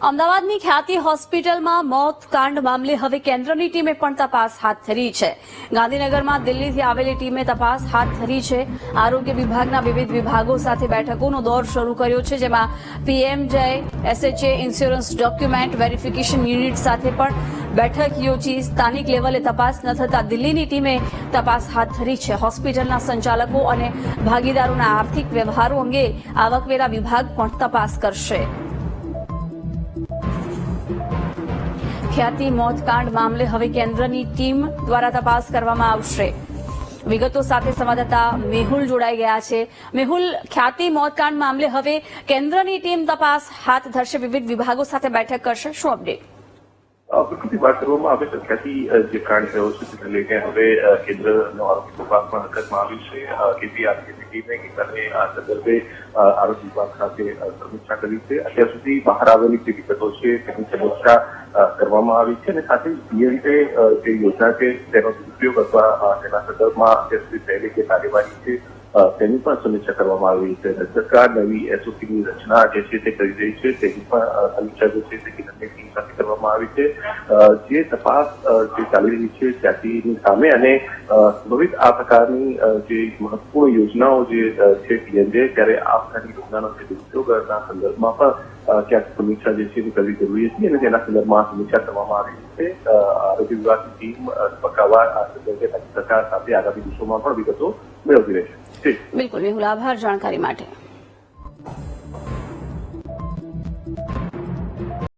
અમદાવાદની ખ્યાતિ હોસ્પિટલમાં મોત કાંડ મામલે હવે કેન્દ્રની ટીમે પણ તપાસ હાથ ધરી છે। ગાંધીનગરમાં દિલ્હીથી આવેલી ટીમે તપાસ હાથ ધરી છે। આરોગ્ય વિભાગના વિવિધ વિભાગો સાથે બેઠકોનો દોર શરૂ કર્યો છે, જેમાં PMJ, SHA, insurance document verification unit સાથે પણ બેઠક યોજી સ્થાનિક લેવલે તપાસ ન થતા દિલ્હીની ટીમે તપાસ હાથ ધરી છે। હોસ્પિટલના સંચાલકો અને ભાગીદારોના આર્થિક વ્યવહારો અંગે આવકવેરા વિભાગ પણ તપાસ કરશે। ખ્યાતિ મોતકાંડ મામલે હવે કેન્દ્રની ટીમ દ્વારા તપાસ કરવામાં આવશે। વિગતો સાથે સંવાદદાતા મેહુલ જોડાઈ ગયા છે। મેહુલ, ખ્યાતિ મોતકાંડ મામલે હવે કેન્દ્રની ટીમ તપાસ હાથ ધરશે, વિવિધ વિભાગો સાથે બેઠક કરશે, શું અપડેટ? પ્રકૃતિ વાત કરવામાં આવે તો ખ્યાતિ જે કાંડ થયો છે તેને લઈને હવે કેન્દ્રનો આરોગ્ય વિભાગ પણ હરકતમાં આવ્યું છે। કેન્દ્રીય આરોગ્ય ટીમે ગઈકાલે આ સંદર્ભે આરોગ્ય વિભાગ સાથે સમીક્ષા કરી છે। અત્યાર સુધી બહાર આવેલી જે વિગતો છે તેની સમીક્ષા કરવામાં આવી છે અને સાથે પીએમજે જે યોજના છે તેનો દુરુપયોગ અથવા તેના સંદર્ભમાં અત્યાર સુધી થયેલી જે કાર્યવાહી છે તેની પણ સમીક્ષા કરવામાં આવી છે। સરકાર નવી એસઓપીની રચના જે છે તે કરી રહી છે, તેની પણ સમીક્ષા જે છે તે કેન્દ્રની ટીમ સાથે કરવામાં આવી છે। જે તપાસ જે ચાલી રહી છે ખ્યાતિની સામે અને સંભવિત આ પ્રકારની જે મહત્વપૂર્ણ યોજનાઓ જે છે પીએમજે, ત્યારે આ પ્રકારની યોજનાનો જે દુરુપયોગના સંદર્ભમાં પણ ક્યાંક સમીક્ષા જે છે તે કરવી જરૂરી હતી અને તેના સંદર્ભમાં સમીક્ષા કરવામાં આવી છે। આરોગ્ય વિભાગની ટીમ તબક્કાવાર આ સંદર્ભે સરકાર સાથે આગામી દિવસોમાં પણ વિગતો મેળવતી રહેશે। બિલકુલ મેહુલ, આભાર જાણકારી માટે।